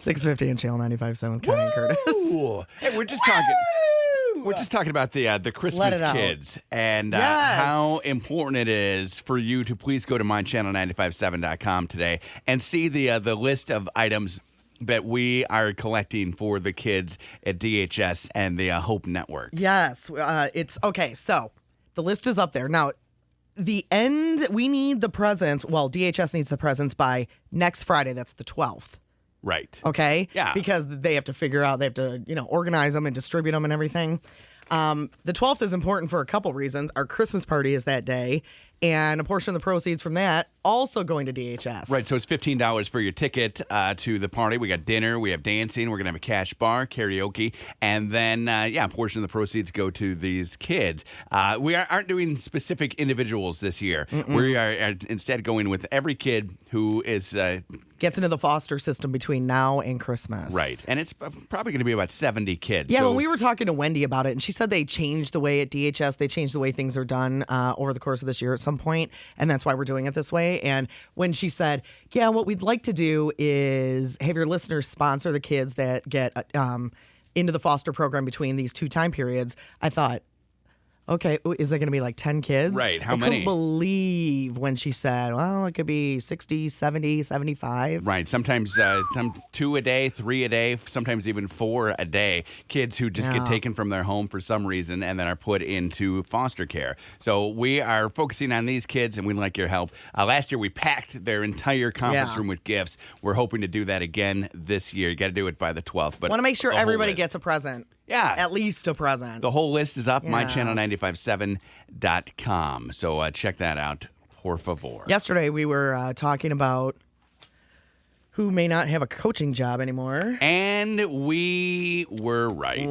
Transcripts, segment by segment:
6:50 and Channel 95.7 with Connie and Curtis. Hey, we're just talking. We're just talking about the Christmas kids and how important it is for you to please go to mychannel957.com today and see the list of items that we are collecting for the kids at DHS and the Hope Network. Yes, it's okay. So the list is up there now. We need the presents. Well, DHS needs the presents by next Friday. That's the 12th. Right. Okay? Yeah. Because they have to figure out, they have to, organize them and distribute them and everything. The 12th is important for a couple reasons. Our Christmas party is that day, and a portion of the proceeds from that also going to DHS. Right, so it's $15 for your ticket to the party. We got dinner, we have dancing, we're going to have a cash bar, karaoke, and then, a portion of the proceeds go to these kids. We aren't doing specific individuals this year. We are instead going with every kid who is... gets into the foster system between now and Christmas. Right. And it's probably going to be about 70 kids. Yeah, well, we were talking to Wendy about it, and she said they changed the way at DHS, they changed the way things are done over the course of this year at some point, and that's why we're doing it this way. And when she said, yeah, what we'd like to do is have your listeners sponsor the kids that get into the foster program between these two time periods, I thought, okay, is it going to be like 10 kids? Right, how many? I many? couldn't believe when she said, well, it could be 60, 70, 75. Right, sometimes 2 a day, 3 a day, sometimes even 4 a day. Kids who just get taken from their home for some reason and then are put into foster care. So we are focusing on these kids and we'd like your help. Last year we packed their entire conference room with gifts. We're hoping to do that again this year. You got to do it by the 12th. But want to make sure everybody gets a present. Yeah. At least a present. The whole list is up, mychannel957.com. So check that out, por favor. Yesterday, we were talking about who may not have a coaching job anymore. And we were right.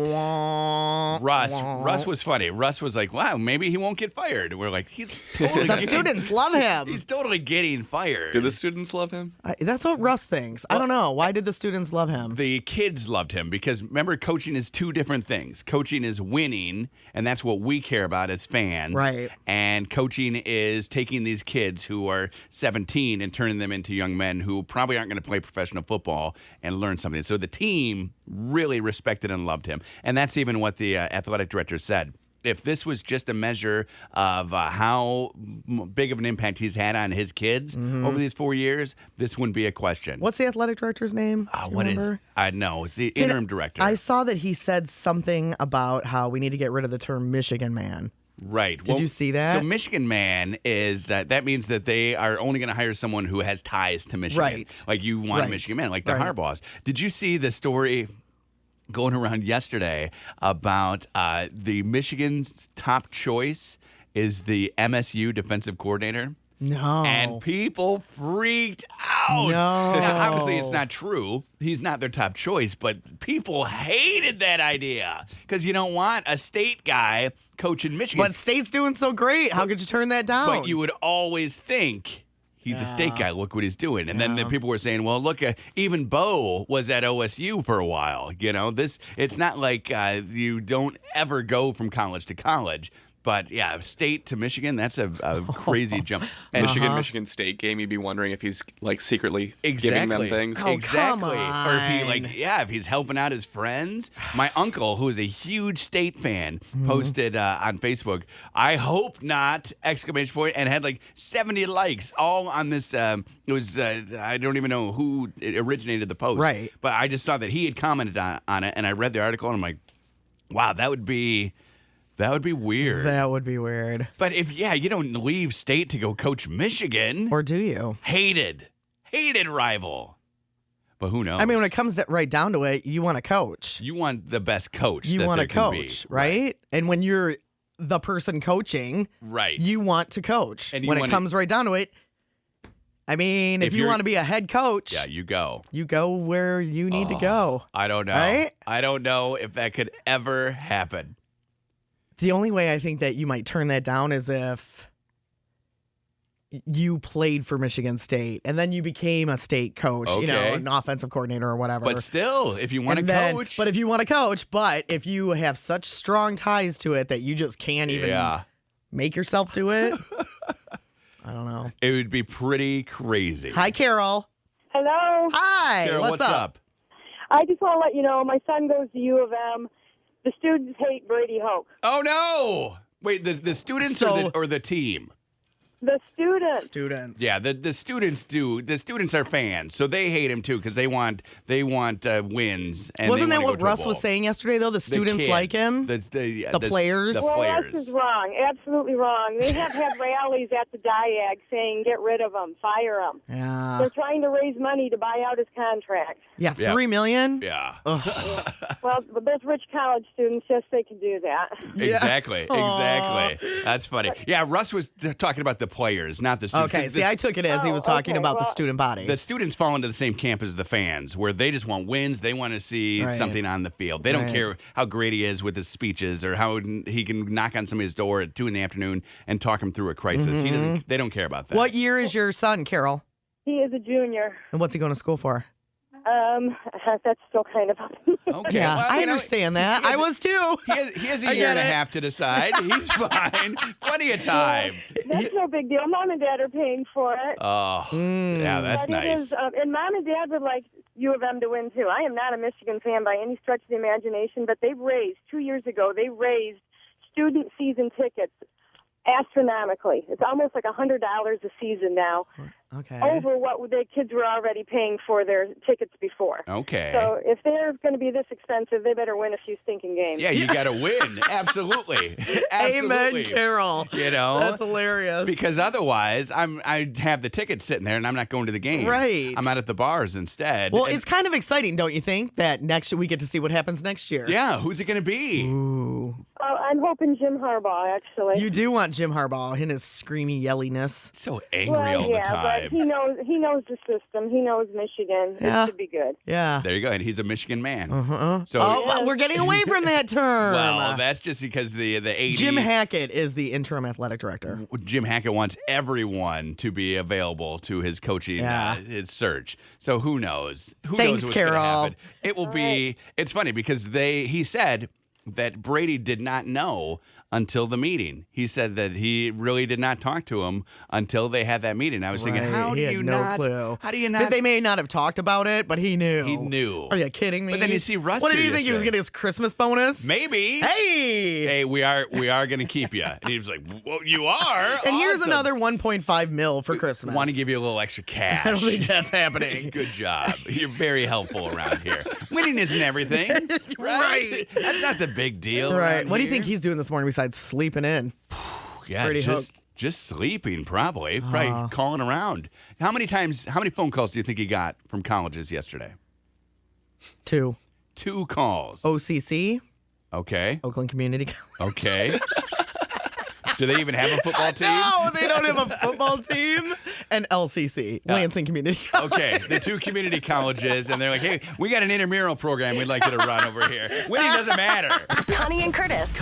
Russ was funny. Russ was like, wow, maybe he won't get fired. We're like, he's totally The students love him. He's totally getting fired. Do the students love him? That's what Russ thinks. I don't know. Why did the students love him? The kids loved him because, remember, coaching is two different things. Coaching is winning, and that's what we care about as fans. Right. And coaching is taking these kids who are 17 and turning them into young men who probably aren't going to play professional football and learn something. So the team really respected and loved him. And that's even what the athletic director said. If this was just a measure of how big of an impact he's had on his kids over these 4 years, this wouldn't be a question. What's the athletic director's name? What is? I know. It's the interim director. I saw that he said something about how we need to get rid of the term Michigan man. Right. Did you see that? So Michigan man is, that means that they are only going to hire someone who has ties to Michigan. Right. Like you want a Michigan man, like the Harbaughs. Did you see the story going around yesterday about the Michigan's top choice is the MSU defensive coordinator? No. And people freaked out. No. Now, obviously, it's not true. He's not their top choice, but people hated that idea because you don't want a state guy coaching Michigan. But state's doing so great. How could you turn that down? But you would always think he's a state guy. Look what he's doing. And then people were saying, well, look, even Bo was at OSU for a while. It's not like you don't ever go from college to college. But, yeah, state to Michigan, that's a crazy jump. And Michigan State game, you'd be wondering if he's, secretly giving them things. Oh, exactly. come on. Or if if he's helping out his friends. My uncle, who is a huge state fan, posted on Facebook, I hope not, ! And had 70 likes all on this. It was, I don't even know who originated the post. Right. But I just saw that he had commented on it, and I read the article, and I'm like, wow, that would be weird. That would be weird. But if you don't leave state to go coach Michigan. Or do you? Hated rival. But who knows? I mean, when it comes right down to it, you want to coach. You want the best coach. You want to coach, right? And when you're the person coaching, right, you want to coach. And when it comes right down to it, I mean, if you want to be a head coach, you go. You go where you need to go. I don't know. Right? I don't know if that could ever happen. The only way I think that you might turn that down is if you played for Michigan State and then you became a state coach, an offensive coordinator or whatever. But still, if you want to coach. But if you want to coach, but if you have such strong ties to it that you just can't even make yourself do it, I don't know. It would be pretty crazy. Hi, Carol. Hello. Hi. Carol, what's up? I just want to let you know, my son goes to U of M. The students hate Brady Hoke. Oh no! Wait, the students or the team? The students. Students. Yeah, the students do. The students are fans, so they hate him too because they want wins. And Wasn't they that wanna what go to a Russ was bowl. saying yesterday, though? The students kids, like him? The players? The Well, players. Russ is wrong. Absolutely wrong. They have had rallies at the Diag saying, get rid of him, fire him. Yeah. They're trying to raise money to buy out his contract. Yeah, $3 million? Yeah. Well, those rich college students, yes, they can do that. Exactly. That's funny. Yeah, Russ was talking about the players, not the students. Okay, see, I took it as he was talking about the student body. The students fall into the same camp as the fans, where they just want wins. They want to see something on the field. They don't care how great he is with his speeches or how he can knock on somebody's door at 2 PM and talk him through a crisis. They don't care about that. What year is your son, Carol? He is a junior. And what's he going to school for? That's still kind of up. Okay, Yeah, well, I understand that. I was too. He has a year and a half to decide. He's fine. Plenty of time. That's no big deal. Mom and Dad are paying for it. Oh, yeah, that's But it nice. is, and Mom and Dad would like U of M to win, too. I am not a Michigan fan by any stretch of the imagination, but they've raised, 2 years ago, they raised student season tickets astronomically. It's almost like $100 a season now, Okay. over what the kids were already paying for their tickets before. Okay. So if they're going to be this expensive, they better win a few stinking games. Yeah, you got to win. Absolutely. Amen, Carol. You know? That's hilarious. Because otherwise, I have the tickets sitting there and I'm not going to the games. Right. I'm out at the bars instead. Well, And- it's kind of exciting, don't you think, that next year we get to see what happens next year? yeah, who's it going to be? Ooh. I'm hoping Jim Harbaugh, actually. You do want Jim Harbaugh in his screamy yelliness. So angry all the yeah, time. but he knows the system. He knows Michigan. Yeah. It should be good. Yeah. There you go. And he's a Michigan man. So, Oh, we're getting away from that term. well, that's just because the 80. Jim Hackett is the interim athletic director. Jim Hackett wants everyone to be available to his coaching, Yeah. his search. So who knows? Who Thanks, knows what's gonna Carol. happen? It will be. It's funny because he said that Brady did not know until the meeting. He said that he really did not talk to him until they had that meeting. I was thinking, Right. how do He had you no not? clue. How do you not? But they may not have talked about it, but he knew. He knew. Are you kidding me? But then you see Russ What did here you think he was yesterday. getting his Christmas bonus? Maybe. Hey! Hey, we are going to keep you. And he was like, well, you are. And here's Awesome. another 1.5 mil for Christmas. Want to give you a little extra cash. I don't think that's happening. Good job. You're very helpful around here. Winning isn't everything, right? Right. That's not the big deal. Right. around What do you here. think he's doing this morning besides sleeping in? Yeah, Brady just sleeping, probably calling around. How many phone calls do you think he got from colleges yesterday? 2. 2 calls. OCC, Okay. Oakland Community College. Okay. Do they even have a football team? No, they don't have a football team. And LCC, Lansing Community College. Okay, the 2 community colleges, and they're like, hey, we got an intramural program we'd like you to run over here. Winning doesn't matter. Connie and Curtis.